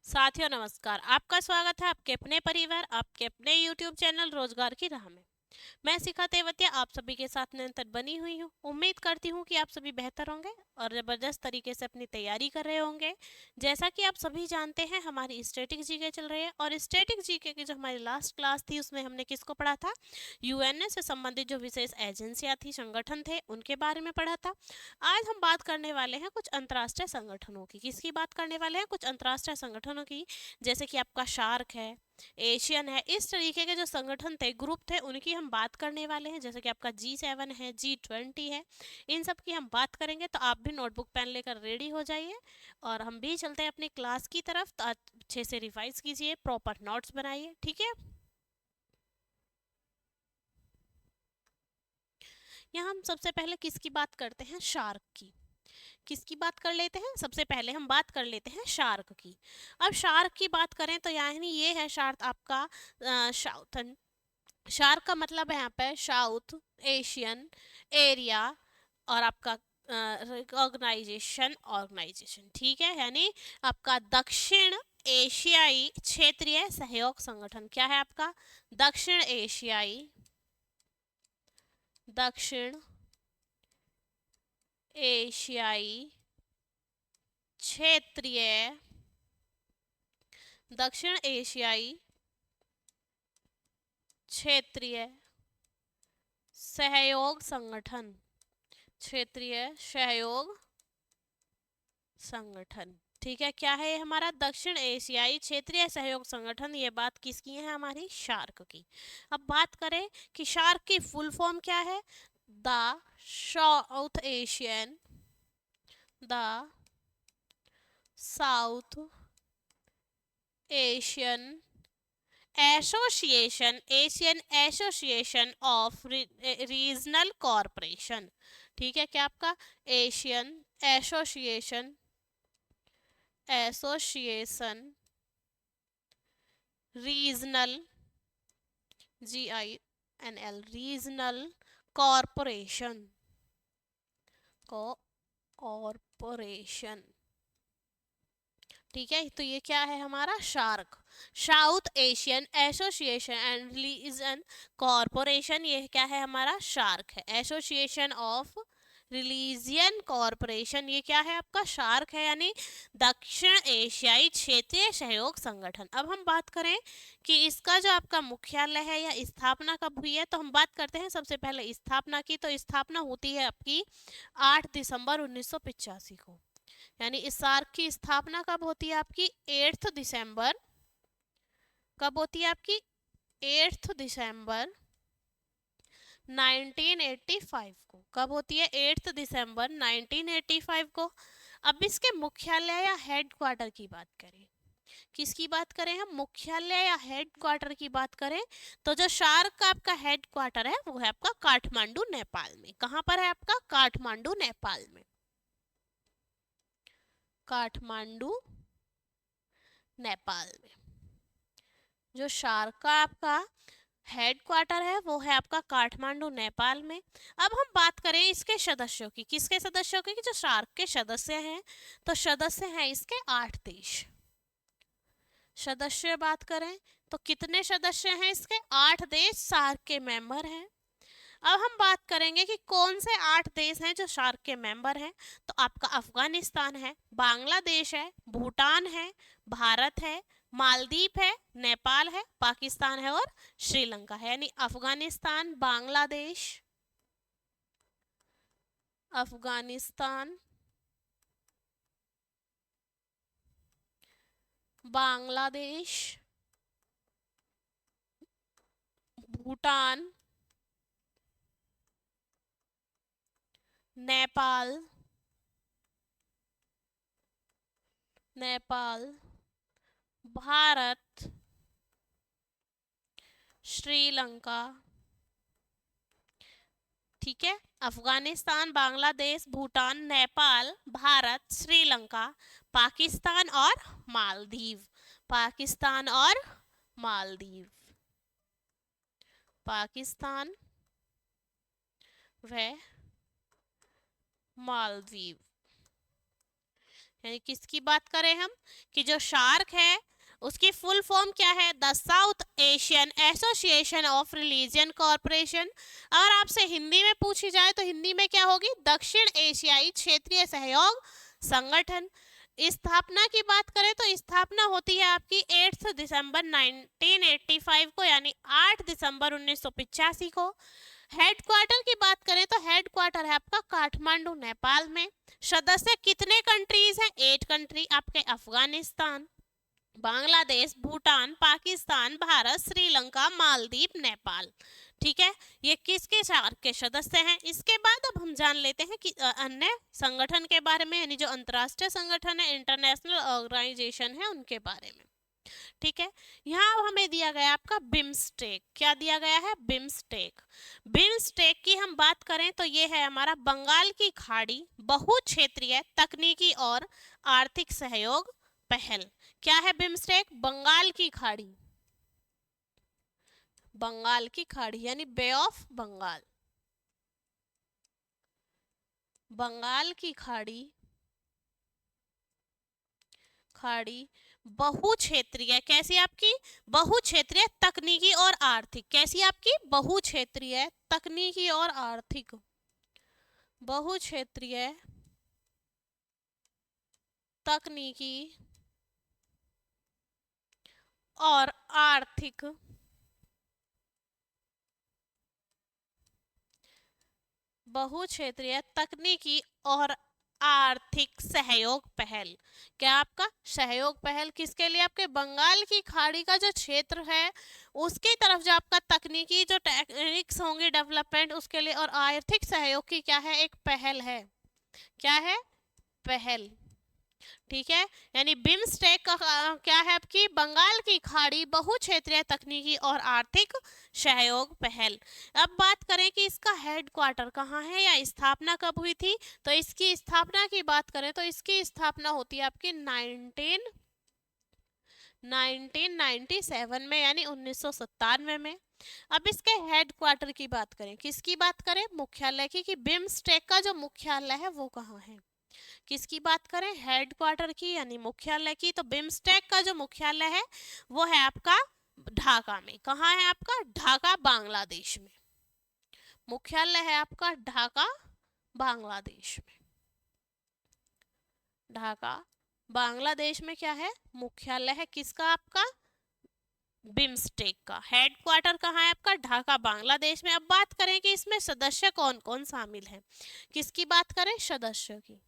साथियों नमस्कार। आपका स्वागत है आपके अपने परिवार, आपके अपने यूट्यूब चैनल रोजगार की राह में। मैं शिखा तेवतिया आप सभी के साथ निरंतर बनी हुई हूँ। उम्मीद करती हूँ कि आप सभी बेहतर होंगे और जबरदस्त तरीके से अपनी तैयारी कर रहे होंगे। जैसा कि आप सभी जानते हैं, हमारी स्टैटिक जीके चल रही है और स्टैटिक जीके की जो हमारी लास्ट क्लास थी उसमें हमने किसको पढ़ा था? यूएनए से संबंधित जो विशेष एजेंसियां थी, संगठन थे, उनके बारे में पढ़ा था। आज हम बात करने वाले हैं कुछ अंतर्राष्ट्रीय संगठनों की। किसकी बात करने वाले हैं? कुछ अंतर्राष्ट्रीय संगठनों की, जैसे कि आपका शार्क है, एशियन है। इस तरीके के जो संगठन थे, ग्रुप थे, उनकी हम बात करने वाले हैं। जैसे कि आपका G7 है, G20 है, इन सब की हम बात करेंगे। तो आप भी नोटबुक पेन लेकर रेडी हो जाइए और हम भी चलते हैं अपनी क्लास की तरफ। तो अच्छे से रिवाइज कीजिए, प्रॉपर नोट्स बनाइए, ठीक है। यहाँ हम सबसे पहले किसकी बात करते हैं? शार्क की। किसकी बात कर लेते हैं? सबसे पहले हम बात कर लेते हैं शार्क की। अब शार्क की बात करें तो यानी ये है शार्क आपका साउथन। शार्क का मतलब है यहाँ पे साउथ एशियन एरिया और आपका रिकॉग्नाइजेशन ऑर्गेनाइजेशन, ठीक है। यानी आपका दक्षिण एशियाई क्षेत्रीय सहयोग संगठन। क्या है आपका? दक्षिण एशियाई क्षेत्रीय दक्षिण एशियाई क्षेत्रीय सहयोग संगठन। क्षेत्रीय सहयोग संगठन, ठीक है। क्या है ये हमारा? दक्षिण एशियाई क्षेत्रीय सहयोग संगठन। ये बात किसकी है? हमारी शार्क की। अब बात करें कि शार्क की फुल फॉर्म क्या है? The south Asian the south Asian Asian association of regional corporation, ठीक है। क्या आपका? Asian association association regional GINL regional corporation corporation, ठीक है। तो ये क्या है हमारा? Shark, south Asian association and religion corporation. ये क्या है हमारा? शार्क है। एसोसिएशन ऑफ रिलीजियन कॉरपोरेशन, ये क्या है आपका? शार्क है, यानी दक्षिण एशियाई क्षेत्रीय सहयोग संगठन। अब हम बात करें कि इसका जो आपका मुख्यालय है या स्थापना कब हुई है, तो हम बात करते हैं सबसे पहले स्थापना की। तो स्थापना होती है आपकी 8 दिसंबर 1985 को। यानी इस सार्क की स्थापना कब होती है आपकी? 8 दिसंबर। कब होती है आपकी? 8 दिसंबर 1985 को। कब होती है? 8 दिसंबर 1985 को। अब इसके मुख्यालय या हेड क्वार्टर की बात करें, किसकी बात करें हम? मुख्यालय या हेड क्वार्टर की बात करें, तो जो शार्क का आपका हेड क्वार्टर है वो है आपका काठमांडू नेपाल में। कहाँ पर है आपका? काठमांडू नेपाल में। काठमांडू नेपाल में जो शार्क का आपका हेड क्वार्टर है वो है आपका काठमांडू नेपाल में। अब हम बात करें इसके सदस्यों की। किसके सदस्यों की? कि जो शार्क के सदस्य हैं, तो सदस्य हैं इसके 8 देश। सदस्य बात करें तो कितने सदस्य हैं इसके? 8 देश शार्क के मेंबर हैं। अब हम बात करेंगे कि कौन से 8 देश हैं जो शार्क के मेंबर हैं। तो आपका अफगानिस्तान है, बांग्लादेश है, भूटान है, भारत है, मालदीव है, नेपाल है, पाकिस्तान है और श्रीलंका है। यानी अफगानिस्तान, बांग्लादेश, अफगानिस्तान, बांग्लादेश, भूटान, नेपाल, नेपाल, भारत, श्रीलंका, ठीक है। अफगानिस्तान, बांग्लादेश, भूटान, नेपाल, भारत, श्रीलंका, पाकिस्तान और मालदीव। पाकिस्तान और मालदीव। पाकिस्तान व मालदीव, यानी किसकी बात करें हम, कि जो शार्क है उसकी फुल फॉर्म क्या है, the south Asian association of religion corporation. अगर आपसे हिंदी में पूछी जाए तो हिंदी में क्या होगी, दक्षिण एशियाई क्षेत्रीय सहयोग संगठन। स्थापना की बात करें तो स्थापना होती है आपकी 8 दिसंबर 1985 को, यानी 8 दिसंबर 1985 को। हेडक्वार्टर की बात करें तो हेडक्वार्टर है आपका काठमांडू नेपाल में। सदस्य कितने कंट्रीज हैं, 8 कंट्री आपके, अफगानिस्तान, बांग्लादेश, भूटान, पाकिस्तान, भारत, श्रीलंका, मालदीव, नेपाल। ठीक है, ये किसके सार्क के सदस्य हैं। इसके बाद अब हम जान लेते हैं कि अन्य संगठन के बारे में, यानी जो अंतर्राष्ट्रीय संगठन है, इंटरनेशनल ऑर्गेनाइजेशन है, उनके बारे में। ठीक है, यहाँ हमें दिया गया आपका बिम्स्टेक। क्या दिया गया है, बिम्स्टेक। बिम्स्टेक की हम बात करें तो ये है हमारा बंगाल की खाड़ी बहुक्षेत्रीय तकनीकी और आर्थिक सहयोग पहल। क्या है बिम्स्टेक, बंगाल की खाड़ी, बंगाल की खाड़ी यानी बे ऑफ बंगाल, बंगाल की खाड़ी, खाड़ी बहुक्षेत्रीय, कैसी आपकी, बहुक्षेत्रीय तकनीकी और आर्थिक, कैसी आपकी, बहुक्षेत्रीय तकनीकी और आर्थिक, बहुक्षेत्रीय तकनीकी और आर्थिक, बहुक्षेत्रीय तकनीकी और आर्थिक सहयोग पहल। क्या आपका सहयोग पहल किसके लिए, आपके बंगाल की खाड़ी का जो क्षेत्र है उसकी तरफ जो आपका तकनीकी जो टेक्निक्स होंगे डेवलपमेंट उसके लिए, और आर्थिक सहयोग की क्या है, एक पहल है। क्या है, पहल। ठीक है, यानी बिम्स्टेक का क्या है आपकी, बंगाल की खाड़ी बहुक्षेत्रीय तकनीकी और आर्थिक सहयोग पहल। अब बात करें कि इसका हेडक्वार्टर कहाँ है या स्थापना कब हुई थी, तो इसकी स्थापना की बात करें तो इसकी स्थापना होती है आपकी 1997 में, यानी 1997 में। अब इसके हेडक्वार्टर की बात करें, किसकी बात करें, मुख्यालय की, कि बिम्स्टेक का जो मुख्यालय है वो कहाँ है। किसकी बात करें, हेडक्वार्टर की यानी मुख्यालय की, तो बिम्स्टेक का जो मुख्यालय है वो है आपका ढाका में। कहाँ है आपका, ढाका बांग्लादेश में। मुख्यालय है आपका ढाका बांग्लादेश में, ढाका बांग्लादेश में क्या है, मुख्यालय है किसका, आपका बिम्स्टेक का। हेडक्वार्टर कहाँ है आपका, ढाका बांग्लादेश में। अब बात करें कि इसमें सदस्य कौन कौन शामिल हैं, किसकी बात करें, सदस्य की,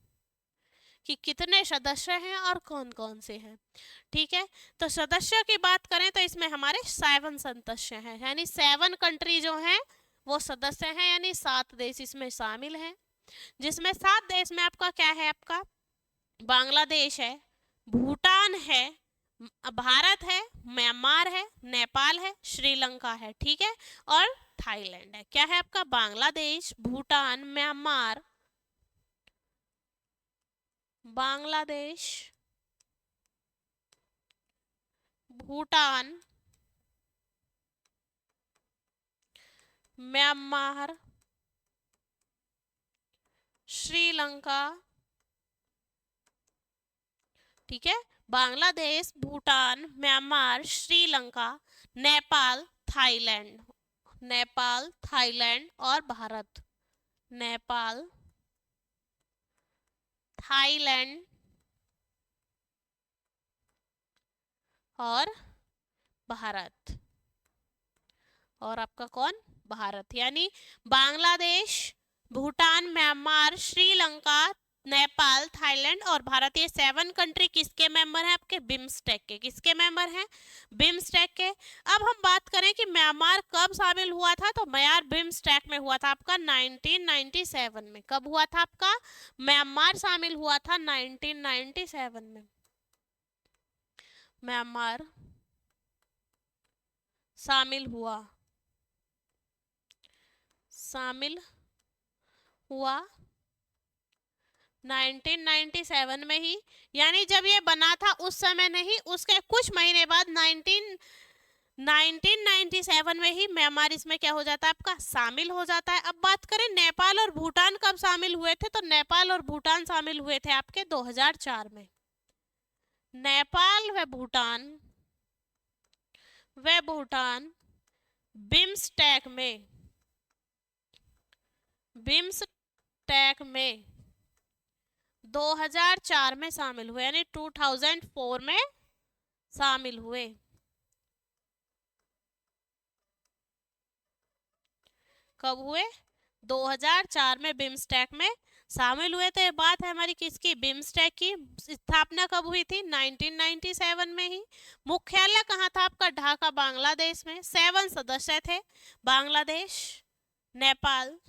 कि कितने सदस्य हैं और कौन कौन से हैं। ठीक है, तो सदस्यों की बात करें तो इसमें हमारे 7 सदस्य हैं, यानी 7 कंट्री जो हैं वो सदस्य हैं, यानी 7 देश इसमें शामिल हैं। जिसमें 7 देश में आपका क्या है, आपका बांग्लादेश है, भूटान है, भारत है, म्यांमार है, नेपाल है, श्रीलंका है। ठीक है, और थाईलैंड है। क्या है आपका, बांग्लादेश, भूटान, म्यांमार, बांग्लादेश, भूटान, म्यांमार, श्रीलंका। ठीक है, Bangladesh, Bhutan, Myanmar, Sri Lanka, Nepal, Thailand, Nepal, Thailand और भारत, नेपाल, थाईलैंड और भारत, और आपका कौन, भारत। यानी बांग्लादेश, भूटान, म्यांमार, श्रीलंका, नेपाल, थाईलैंड और भारत, ये 7 कंट्री किसके मेंबर हैं, आपके बिम्स्टेक के। किसके मेंबर हैं, बिम्स्टेक के। अब हम बात करें कि म्यांमार कब शामिल हुआ था, तो म्यांमार बिम्स्टेक में हुआ था आपका 1997 में। कब हुआ था आपका, म्यांमार शामिल हुआ था 1997 में। म्यांमार शामिल हुआ, शामिल हुआ 1997 में ही, यानी जब ये बना था उस समय नहीं, उसके कुछ महीने बाद 1997 में ही म्यांमार इसमें क्या हो जाता है आपका शामिल हो जाता है। अब बात करें नेपाल और भूटान कब शामिल हुए थे, तो नेपाल और भूटान शामिल हुए थे आपके 2004 में। नेपाल व भूटान बिम्सटेक में 2004 में शामिल हुए, यानी 2004 में शामिल हुए। कब हुए? 2004 में बिम्सटेक में शामिल हुए थे। बात है हमारी किसकी? बिम्सटेक की। स्थापना कब हुई थी? 1997 में ही। मुख्यालय कहाँ था आपका? ढाका, बांग्लादेश में। 7 सदस्य थे, बांग्लादेश, नेपाल,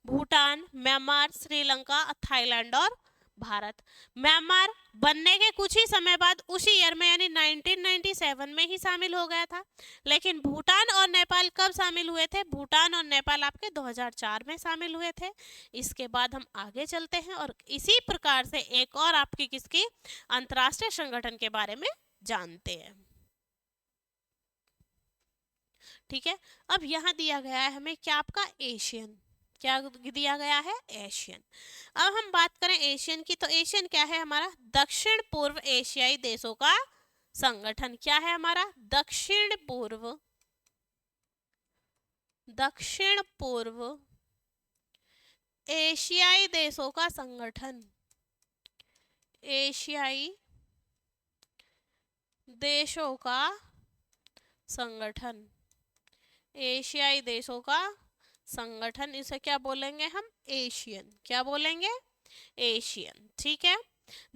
भूटान, म्यांमार, श्रीलंका, थाईलैंड और भारत। म्यांमार बनने के कुछ ही समय बाद उसी ईयर में यानी 1997 में ही शामिल हो गया था। लेकिन भूटान और नेपाल कब शामिल हुए थे? भूटान और नेपाल आपके 2004 में शामिल हुए थे। इसके बाद हम आगे चलते हैं और इसी प्रकार से एक और आपकी किसकी अंतर्राष्ट्रीय संगठन के बारे में जानते हैं। ठीक है, अब यहाँ दिया गया है हमें क्या आपका एशियन, क्या दिया गया है? एशियन। अब हम बात करें एशियन की, तो एशियन क्या है हमारा? दक्षिण पूर्व एशियाई देशों का संगठन। क्या है हमारा? दक्षिण पूर्व एशियाई देशों का संगठन। एशियाई देशों का संगठन, एशियाई देशों का संगठन, इसे क्या बोलेंगे हम? एशियन। क्या बोलेंगे? एशियन। ठीक है,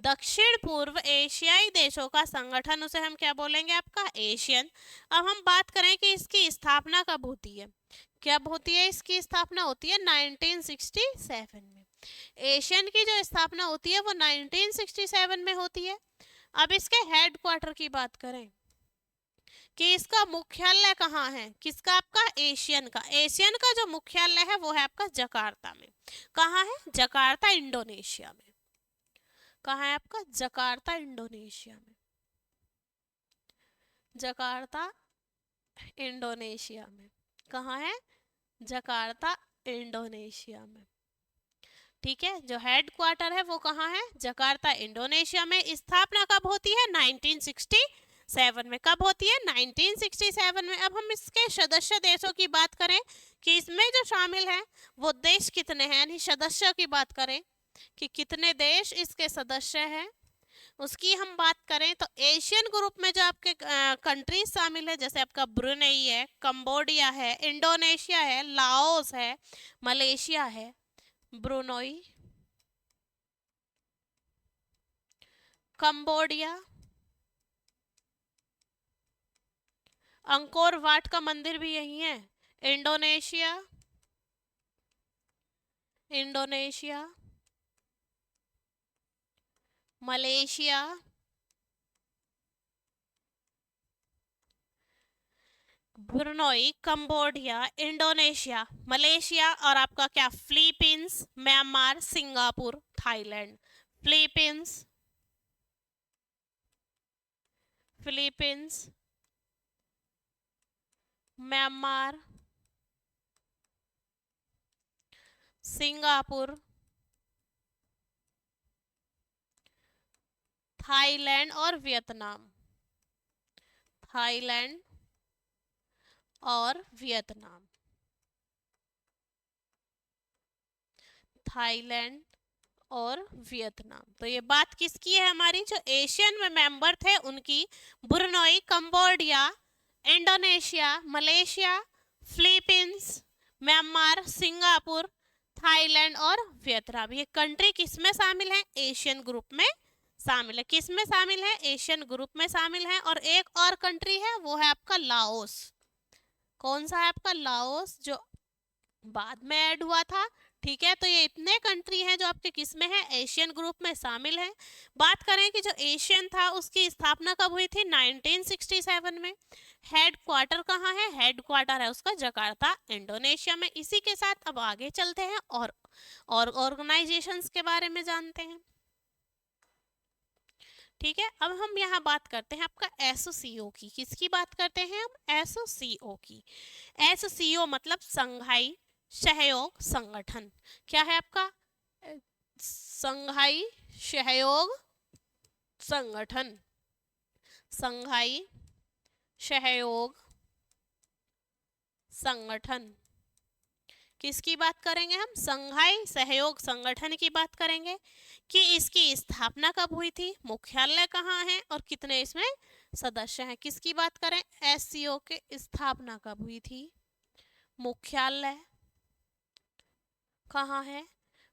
दक्षिण पूर्व एशियाई देशों का संगठन, उसे हम क्या बोलेंगे आपका? एशियन। अब हम बात करें कि इसकी स्थापना कब होती है। कब होती है इसकी स्थापना? होती है 1967 में। एशियन की जो स्थापना होती है वो 1967 में होती है। अब इसके हेडक्वार्टर की बात करें कि इसका मुख्यालय कहाँ है? किसका? आपका एशियन का। एशियन का जो मुख्यालय है वो है आपका जकार्ता में। कहाँ है? जकार्ता, इंडोनेशिया में। कहाँ है आपका? जकार्ता, इंडोनेशिया में। जकार्ता, इंडोनेशिया में। कहाँ है? जकार्ता, इंडोनेशिया में। ठीक है, जो हेडक्वार्टर है वो कहाँ है? जकार्ता, इंडोनेशिया में। स्थापना कब होती है? 1967 में। कब होती है? 1967 में। अब हम इसके सदस्य देशों की बात करें कि इसमें जो शामिल हैं वो देश कितने हैं, यानी सदस्य की बात करें कि कितने देश इसके सदस्य हैं, उसकी हम बात करें तो एशियन ग्रुप में जो आपके कंट्रीज शामिल है, जैसे आपका ब्रुनेई है, कंबोडिया है, इंडोनेशिया है, लाओस है, मलेशिया है, ब्रुनोई, कंबोडिया, अंकोर वाट का मंदिर भी यही है, Indonesia, Malaysia, Brunei, Cambodia, Indonesia, Malaysia और आपका क्या? Philippines, Myanmar, Singapore, Thailand. Philippines, Myanmar, Singapore, Thailand और वियतनाम। थाईलैंड और वियतनाम। थाईलैंड और वियतनाम। तो ये बात किसकी है हमारी? जो एशियन में मेंबर थे उनकी। Brunei, Cambodia, Indonesia, Malaysia, Philippines, Myanmar, Singapore, Thailand और वियतनाम। ये कंट्री किस में शामिल है? एशियन ग्रुप में शामिल है। किस में शामिल है? एशियन ग्रुप में शामिल है। और एक और कंट्री है वो है आपका लाओस। कौन सा है आपका? लाओस, जो बाद में ऐड हुआ था। ठीक है, तो ये इतने कंट्री हैं जो आपके किस में है? एशियन ग्रुप में शामिल है। बात करें कि जो एशियन था उसकी स्थापना कब हुई थी? 1967 में। हेडक्वार्टर कहाँ है? हेडक्वार्टर है उसका जकार्ता, इंडोनेशिया में। इसी के साथ अब आगे चलते हैं और ऑर्गेनाइजेशंस के बारे में जानते हैं। ठीक है, अब हम यहाँ बात करते हैं आपका एससीओ की। किसकी बात करते हैं हम? एससीओ की। एससीओ मतलब संघाई सहयोग संगठन। क्या है आपका? संघाई सहयोग संगठन। संघाई सहयोग संगठन किसकी बात करेंगे हम? संघाई सहयोग संगठन की बात करेंगे कि इसकी स्थापना कब हुई थी, मुख्यालय कहाँ है और कितने इसमें सदस्य हैं। किसकी बात करें? एससीओ के स्थापना कब हुई थी, मुख्यालय कहाँ है,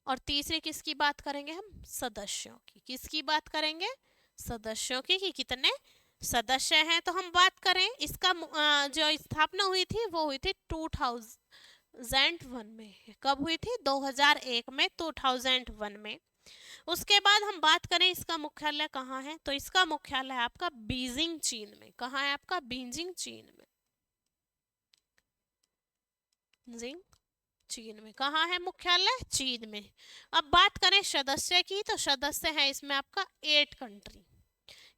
और तीसरे किसकी बात करेंगे हम? सदस्यों की। किसकी बात करेंगे? सदस्यों की कि कितने सदस्य हैं। तो हम बात करें इसका जो स्थापना हुई थी वो हुई थी 2001 में। कब हुई थी? 2001 में, 2001 में। उसके बाद हम बात करें इसका मुख्यालय कहाँ है, तो इसका मुख्यालय आपका बीजिंग चीन में। कहाँ है आपका? बीजिंग चीन में। बीजिंग चीन में। कहाँ है मुख्यालय? चीन में। अब बात करें सदस्य की, तो सदस्य है इसमें आपका 8 कंट्री।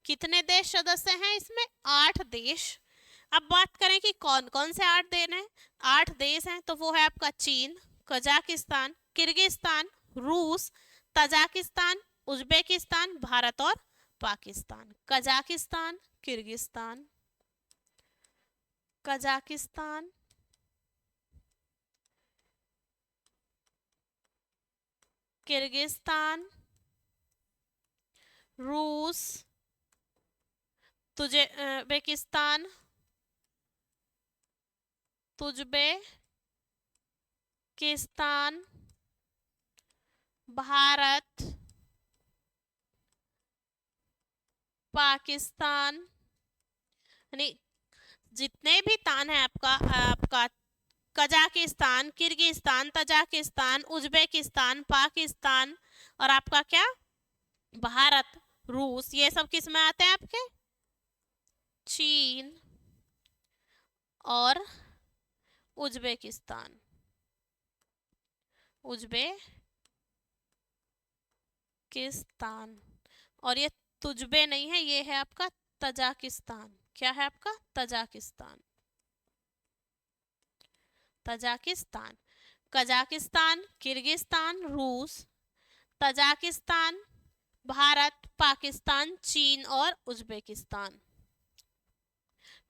कितने देश सदस्य हैं इसमें? 8 देश। अब बात करें कि कौन कौन से 8 देश हैं, 8 देश हैं, तो वो है आपका चीन, कजाकिस्तान, किर्गिस्तान, रूस, तजाकिस्तान, उज्बेकिस्तान, भारत और Pakistan. Kazakhstan, Kyrgyzstan, Kazakhstan, Kyrgyzstan, रूस, तुर्कमेनिस्तान, तुर्कमेनिस्तान, भारत, पाकिस्तान, यानी जितने भी तान है आपका Kazakhstan, Kyrgyzstan, Tajikistan, Uzbekistan, Pakistan और आपका क्या? भारत, रूस, ये सब किस में आते हैं आपके? चीन और उज्बेकिस्तान। उज्बेकिस्तान। और ये तुजबे नहीं है, ये है आपका तजाकिस्तान। क्या है आपका? तजाकिस्तान। तजाकिस्तान, कजाकिस्तान, किर्गिस्तान, रूस, तजाकिस्तान, भारत, पाकिस्तान, चीन और उज्बेकिस्तान।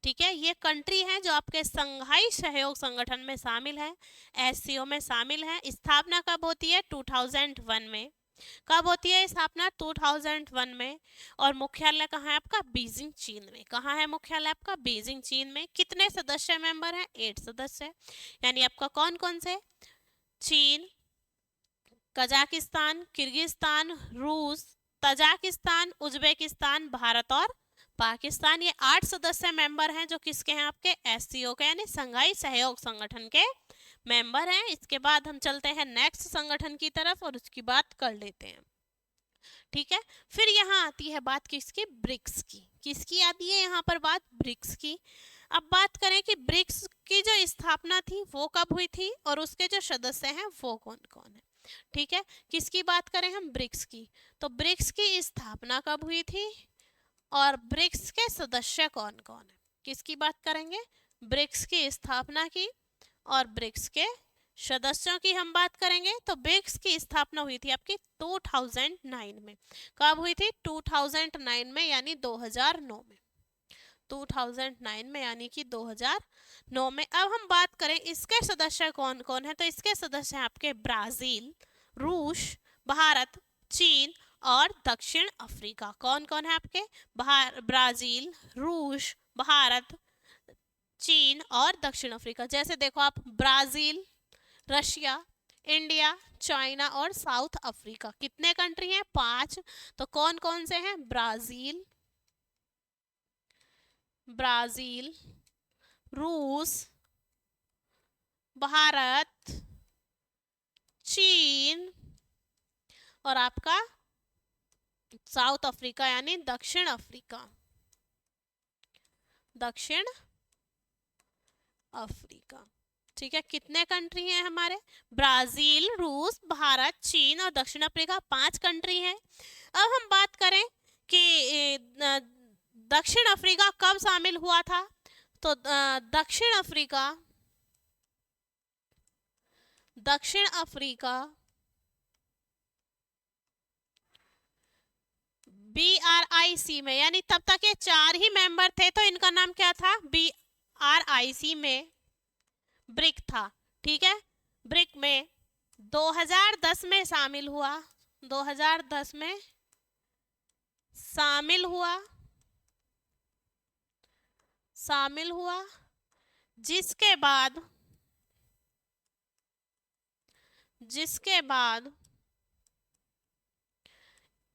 ठीक है, ये कंट्री हैं जो आपके संघाई सहयोग संगठन में शामिल है, एससीओ में शामिल है। स्थापना कब होती है? 2001 में। कब होती है स्थापना? 2001 में। और मुख्यालय कहाँ है आपका? बीजिंग चीन में। कहाँ है मुख्यालय आपका? बीजिंग चीन में। कितने सदस्य मेंबर हैं? 8 सदस्य। यानी आपका कौन कौन से? चीन, कजाकिस्तान, किर्गिस्तान, रूस, तजाकिस्तान, उज्बेकिस्तान, भारत और पाकिस्तान। ये 8 सदस्य मेंबर हैं जो किसके हैं? आपके एससीओ के, यानी संघाई सहयोग संगठन के मेंबर हैं। इसके बाद हम चलते हैं नेक्स्ट संगठन की तरफ और उसकी बात कर लेते हैं। ठीक है, फिर यहाँ आती है बात किसकी? ब्रिक्स की। किसकी आती है यहाँ पर बात? ब्रिक्स की। अब बात करें कि ब्रिक्स की जो स्थापना थी वो कब हुई थी और उसके जो सदस्य हैं वो कौन कौन है। ठीक है, किसकी बात करें हम? ब्रिक्स की। तो ब्रिक्स की स्थापना कब हुई थी और ब्रिक्स के सदस्य कौन कौन है? किसकी बात करेंगे? ब्रिक्स की स्थापना की और ब्रिक्स के सदस्यों की हम बात करेंगे। तो ब्रिक्स की स्थापना हुई थी आपकी 2009 में। कब हुई थी? 2009 में, यानी 2009 में। 2009 में यानी कि 2009 में। अब हम बात करें इसके सदस्य कौन कौन है, तो इसके सदस्य हैं आपके ब्राजील, रूस, भारत, चीन और दक्षिण अफ्रीका। कौन कौन है आपके? ब्राजील, रूस, भारत, चीन और दक्षिण अफ्रीका। जैसे देखो आप, ब्राजील, रशिया, इंडिया, चाइना और साउथ अफ्रीका। कितने कंट्री हैं? 5। तो कौन कौन से हैं? ब्राजील, रूस, भारत, चीन और आपका साउथ अफ्रीका यानी दक्षिण अफ्रीका। दक्षिण अफ्रीका। ठीक है, कितने कंट्री हैं हमारे? ब्राजील, रूस, भारत, चीन और दक्षिण अफ्रीका, 5 कंट्री हैं। अब हम बात करें कि दक्षिण अफ्रीका कब शामिल हुआ था? तो दक्षिण अफ्रीका BRIC में, यानी तब तक ये 4 ही मेंबर थे, तो इनका नाम क्या था? BRIC में ब्रिक था। ठीक है, ब्रिक में 2010 में शामिल हुआ, 2010 में शामिल हुआ, जिसके बाद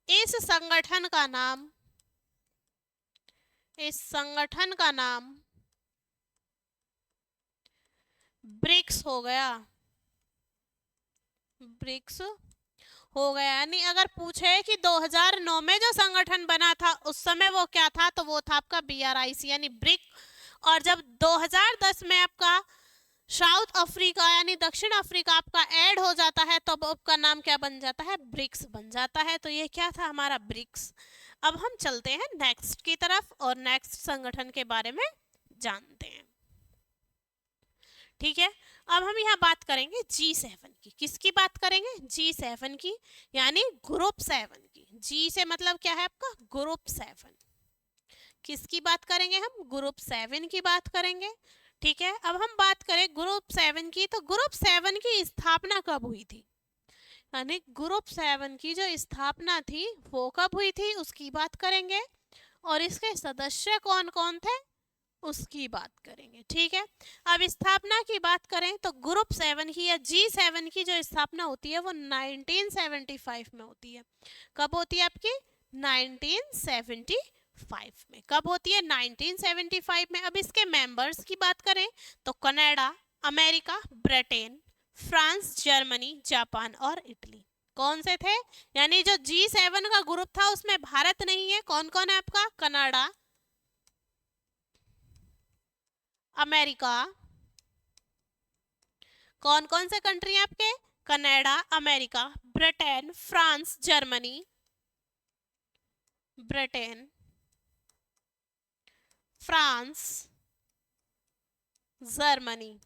इस संगठन का नाम ब्रिक्स हो गया। यानी अगर पूछे कि 2009 में जो संगठन बना था उस समय वो क्या था, तो वो था आपका BRIC यानी ब्रिक। और जब 2010 में आपका साउथ अफ्रीका यानी दक्षिण अफ्रीका आपका ऐड हो जाता है, तो आपका नाम क्या बन जाता है? ब्रिक्स बन जाता है। तो ये क्या था? हमारा ब्रिक्स। अब हम चलते हैं नेक्स्ट की तरफ और नेक्स्ट संगठन के बारे में जानते हैं। ठीक है, अब हम यहाँ बात करेंगे G7 की। किसकी बात करेंगे? G7 की, यानी ग्रुप 7 की। G से मतलब क्या है आपका? ग्रुप 7। किसकी बात करेंगे हम? ग्रुप 7 की बात करेंगे। ठीक है, अब हम बात करें ग्रुप 7 की, तो ग्रुप 7 की स्थापना कब हुई थी? यानी ग्रुप 7 की जो स्थापना थी वो कब हुई थी, उसकी बात करेंगे। और इसके सदस्य कौन कौन थे उसकी बात करेंगे। ठीक है, अब स्थापना की बात करें तो ग्रुप 7 की या G7 की जो स्थापना होती है वो 1975 में होती है। कब होती है आपकी? 1975 में। कब होती है? 1975 में। अब इसके मेंबर्स की बात करें तो Canada, America, Britain, France, Germany, Japan और इटली। कौन से थे? यानी जो G7 का ग्रुप था उसमें भारत नहीं है। कौन कौन है आपका? कनाडा, अमेरिका, कौन कौन से कंट्री हैं आपके? Canada, America, Britain, France, Germany, Britain, France, Germany.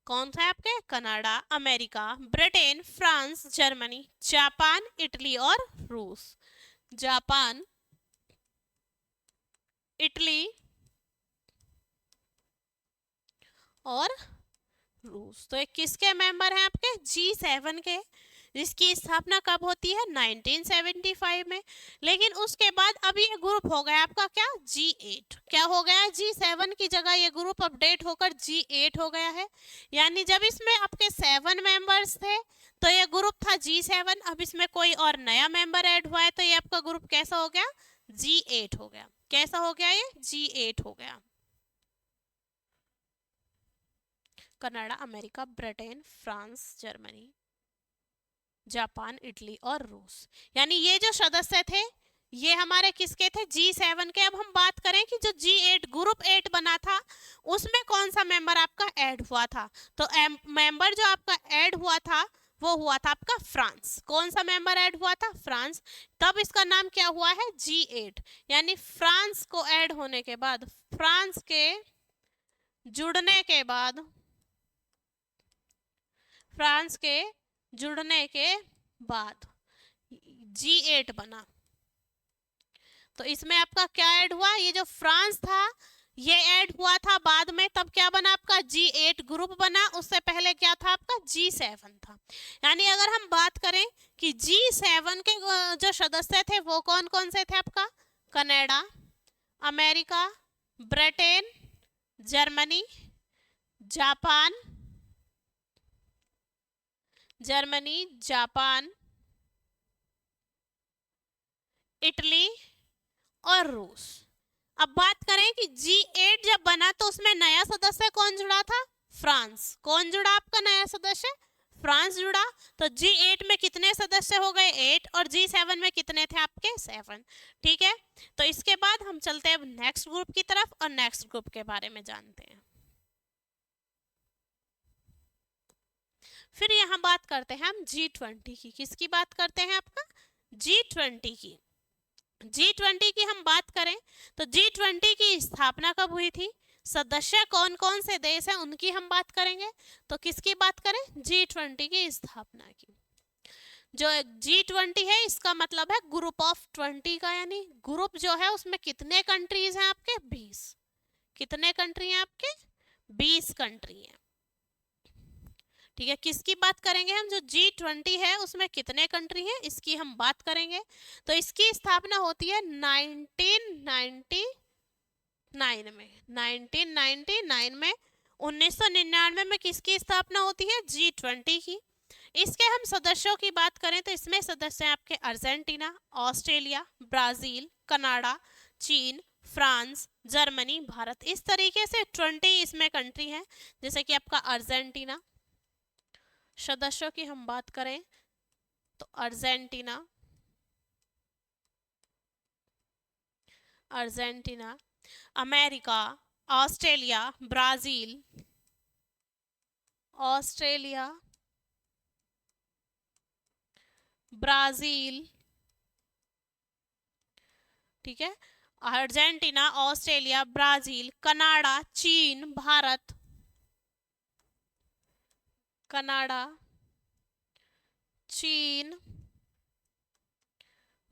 कौन सा है आपके? Canada, America, Britain, France, Germany, Japan, Italy और रूस। जापान, इटली और रूस। तो ये किसके मेंबर हैं आपके? G7 के, जिसकी स्थापना कब होती है? 1975 में। लेकिन उसके बाद अब ये ग्रुप हो गया आपका क्या? G8। क्या हो गया? G7 की जगह ये ग्रुप अपडेट होकर G8 हो गया है। यानी जब इसमें आपके 7 मेंबर्स थे तो ये ग्रुप था G7। अब इसमें कोई और नया मेंबर ऐड हुआ है तो ये आपका ग्रुप कैसा हो गया? G8 हो गया। कैसा हो गया? ये G8 हो गया। Canada, America, Britain, France, Germany, Japan, Italy और रूस। यानी ये जो सदस्य थे ये हमारे किसके थे? G7 के। अब हम बात करें कि जो G8 ग्रुप 8 बना था उसमें कौन सा मेंबर आपका ऐड हुआ था, तो मेंबर जो आपका ऐड हुआ था वो हुआ था आपका फ्रांस। कौन सा मेंबर ऐड हुआ था? फ्रांस। तब इसका नाम क्या हुआ है? G8। यानी फ्रांस को ऐड होने के बाद, फ्रांस के जुड़ने के बाद, फ्रांस के जुड़ने के बाद G8 बना। तो इसमें आपका क्या ऐड हुआ? ये जो फ्रांस था ये ऐड हुआ था बाद में, तब क्या बना आपका? G8 ग्रुप बना। उससे पहले क्या था आपका? G7 था। यानी अगर हम बात करें कि G7 के जो सदस्य थे वो कौन कौन से थे आपका? Canada, America, Britain, Germany, Japan, Italy और रूस। अब बात करें कि G8 जब बना तो उसमें नया सदस्य कौन जुड़ा था? फ्रांस। कौन जुड़ा आपका नया सदस्य? फ्रांस जुड़ा। तो G8 में कितने सदस्य हो गए? 8। और G7 में कितने थे आपके? 7। ठीक है, तो इसके बाद हम चलते हैं नेक्स्ट ग्रुप की तरफ और नेक्स्ट ग्रुप के बारे में जानते हैं। फिर यहाँ बात करते हैं हम G20 की। किसकी बात करते हैं? आपका G20 की। G20 की हम बात करें तो G20 की स्थापना कब हुई थी, सदस्य कौन कौन से देश हैं उनकी हम बात करेंगे। तो किसकी बात करें, G20 की स्थापना की। जो G20 है इसका मतलब है ग्रुप ऑफ 20 का, यानी ग्रुप जो है उसमें कितने कंट्रीज हैं आपके, 20। कितने कंट्री हैं आपके, 20 कंट्री हैं। ठीक है, किसकी बात करेंगे हम, जो G20 है उसमें कितने कंट्री हैं इसकी हम बात करेंगे। तो इसकी स्थापना होती है 1999 में। 1999 में, 1999 में किसकी स्थापना होती है, G20 की। इसके हम सदस्यों की बात करें तो इसमें सदस्य हैं आपके अर्जेंटीना, ऑस्ट्रेलिया, ब्राजील, कनाडा, चीन, फ्रांस, जर्मनी, भारत। इस तरीके से 20 इसमें कंट्री है। जैसे कि आपका अर्जेंटीना, सदस्यों की हम बात करें तो Argentina, America, Australia, Brazil, Australia, Brazil, ठीक है, अर्जेंटीना, ऑस्ट्रेलिया, ब्राजील, कनाडा, चीन, भारत, कनाडा, चीन,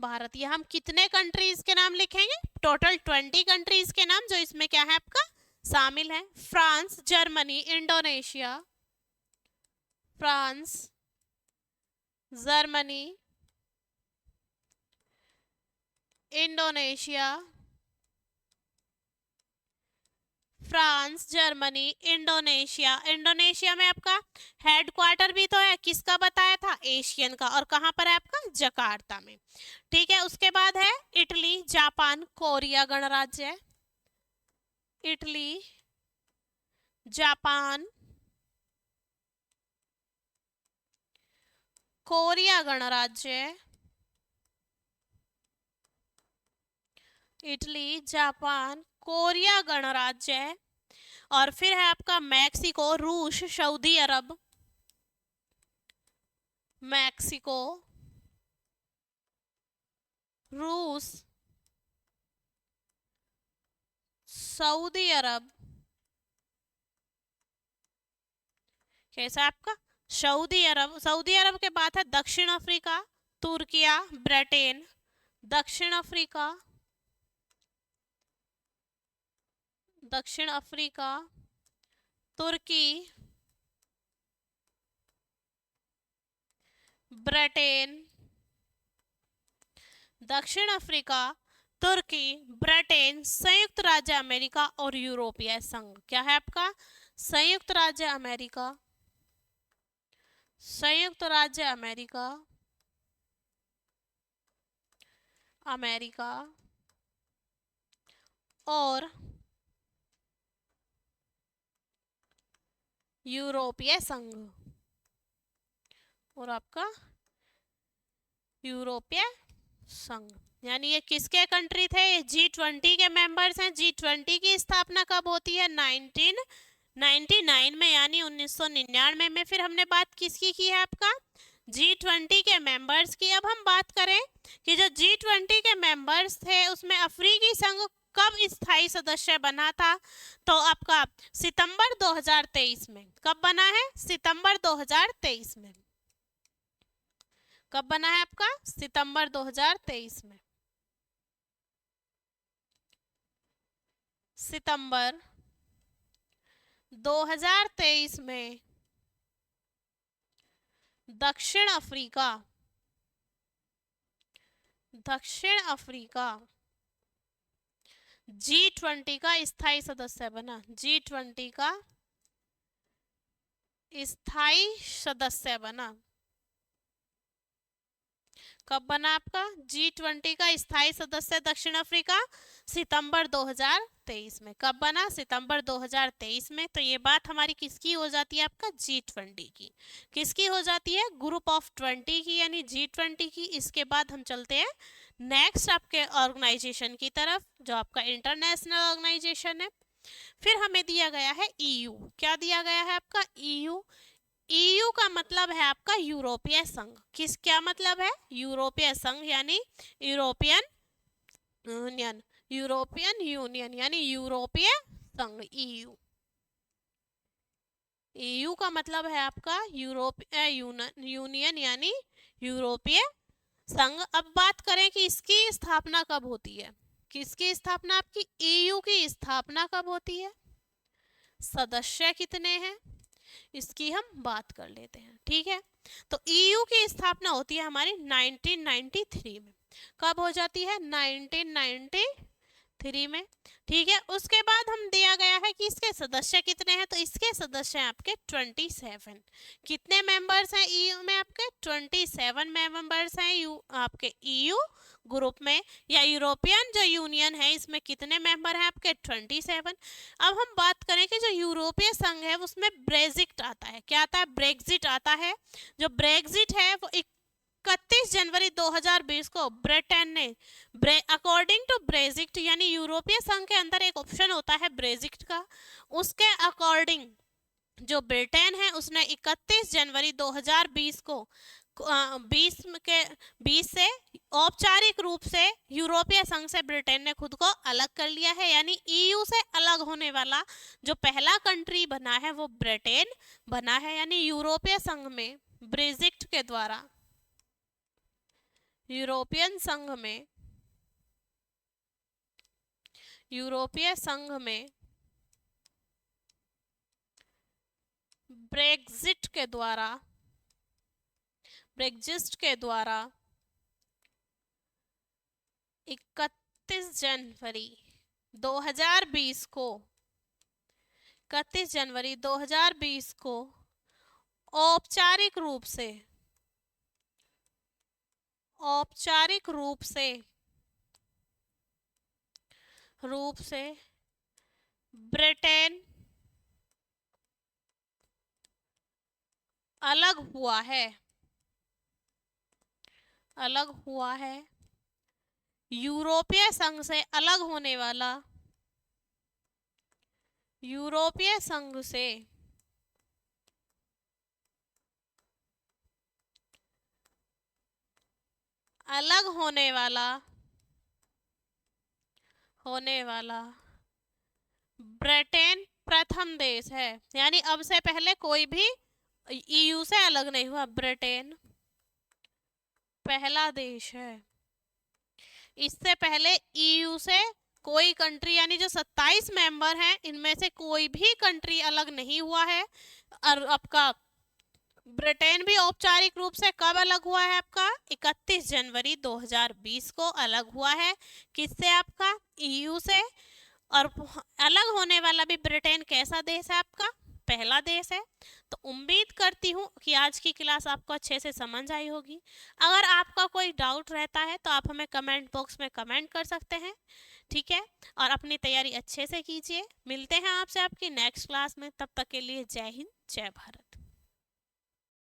भारत। ये हम कितने कंट्रीज के नाम लिखेंगे, टोटल 20 कंट्रीज के नाम जो इसमें क्या है आपका शामिल है। France, Germany, Indonesia, France, Germany, Indonesia, France, Germany, Indonesia. Indonesia में आपका हेडक्वार्टर भी तो है, किसका बताया था, एशियन का, और कहाँ पर है आपका, जकार्ता में। ठीक है, उसके बाद है इटली, जापान, कोरिया गणराज्य है। इटली, जापान, कोरिया गणराज्य है। इटली, जापान, कोरिया गणराज्य है। और फिर है आपका मैक्सिको, रूस, सऊदी अरब, मैक्सिको, रूस, सऊदी अरब, कैसा आपका सऊदी अरब। सऊदी अरब के बाद है दक्षिण अफ्रीका, तुर्किया, ब्रिटेन, दक्षिण अफ्रीका, दक्षिण अफ्रीका, तुर्की, ब्रिटेन, दक्षिण अफ्रीका, तुर्की, ब्रिटेन, संयुक्त राज्य अमेरिका और यूरोपीय संघ। क्या है आपका, संयुक्त राज्य अमेरिका, संयुक्त राज्य अमेरिका, अमेरिका और यूरोपीय संघ, और आपका यूरोपीय संघ। यानी ये किसके कंट्री थे, ये G20 के मेंबर्स हैं। G20 की स्थापना कब होती है, 1999 में, यानी 1999 में। फिर हमने बात किसकी की है, आपका G20 के मेंबर्स की। अब हम बात करें कि जो G20 के मेंबर्स थे उसमें अफ्रीकी संघ कब स्थायी सदस्य बना था, तो आपका सितंबर 2023 में। कब बना है, सितंबर 2023 में। कब बना है आपका, सितंबर 2023 में। सितंबर 2023 में दक्षिण अफ्रीका, दक्षिण अफ्रीका G20 का स्थायी सदस्य बना। G20 का स्थायी सदस्य बना। कब बना आपका G20 का स्थायी सदस्य दक्षिण अफ्रीका, सितंबर 2023 में। कब बना, सितंबर 2023 में। तो ये बात हमारी किसकी हो जाती है, आपका G20 की। किसकी हो जाती है, ग्रुप ऑफ 20 की, यानी G20 की। इसके बाद हम चलते हैं नेक्स्ट आपके ऑर्गेनाइजेशन की तरफ, जो आपका इंटरनेशनल ऑर्गेनाइजेशन है। फिर हमें दिया गया है EU। क्या दिया गया है आपका, EU। EU का मतलब है आपका यूरोपीय संघ। किस, क्या मतलब है, यूरोपीय संघ, यानी यूरोपियन यूनियन, यूरोपियन यूनियन यानी यूरोपीय संघ, ईयू। ईयू का मतलब है आपका यूरोपीय यूनियन यानी यूरोपीय संघ। अब बात करें कि इसकी स्थापना कब होती है, किसकी स्थापना, आपकी ईयू की स्थापना कब होती है, सदस्य कितने हैं, इसकी हम बात कर लेते हैं। ठीक है, तो ईयू की स्थापना होती है हमारी 1993 में। कब हो जाती है, 1993 में। ठीक है, उसके बाद हम दिया गया है कि इसके सदस्य कितने हैं, तो इसके सदस्य हैं आपके 27। कितने मेंबर्स हैं ईयू में, आपके 27 मेंबर्स हैं आपके ईयू ग्रुप में, या यूरोपियन जो यूनियन है इसमें कितने मेंबर हैं आपके 27। अब हम बात करें कि जो यूरोपीय संघ है उसमें ब्रेक्जिट आता है। क्या आता है, ब्रेक्जिट आता है। जो ब्रेक्जिट है वो 31 जनवरी 2020 को ब्रिटेन ने, अकॉर्डिंग टू ब्रेक्जिट यानी यूरोपीय संघ के अंदर एक ऑप्शन होता है ब्रेक्जिट का, उसके अकॉर्डिंग जो ब्रिटेन है उसने 31 जनवरी 2020 को 20 से औपचारिक रूप से यूरोपीय संघ से ब्रिटेन ने खुद को अलग कर लिया है। यानी ईयू से अलग होने वाला जो पहला कंट्री बना है वो ब्रिटेन बना है। यानी यूरोपीय संघ में ब्रेक्जिट के द्वारा, यूरोपीय संघ में ब्रेक्जिट के द्वारा 31 जनवरी 2020 को औपचारिक रूप से ब्रिटेन अलग हुआ है। यूरोपीय संघ से अलग होने वाला, यूरोपीय संघ से अलग होने वाला ब्रिटेन प्रथम देश है। यानी अब से पहले कोई भी ईयू से अलग नहीं हुआ, ब्रिटेन पहला देश है। इससे पहले ईयू से कोई कंट्री यानी जो 27 मेंबर हैं इनमें से कोई भी कंट्री अलग नहीं हुआ है। और आपका ब्रिटेन भी औपचारिक रूप से कब अलग हुआ है, आपका 31 जनवरी 2020 को अलग हुआ है। किससे, आपका ईयू से। और अलग होने वाला भी ब्रिटेन कैसा देश है, आपका पहला देश है। तो उम्मीद करती हूँ कि आज की क्लास आपको अच्छे से समझ आई होगी। अगर आपका कोई डाउट रहता है तो आप हमें कमेंट बॉक्स में कमेंट कर सकते हैं। ठीक है, और अपनी तैयारी अच्छे से कीजिए। मिलते हैं आपसे आपकी नेक्स्ट क्लास में, तब तक के लिए जय हिंद जय भारत।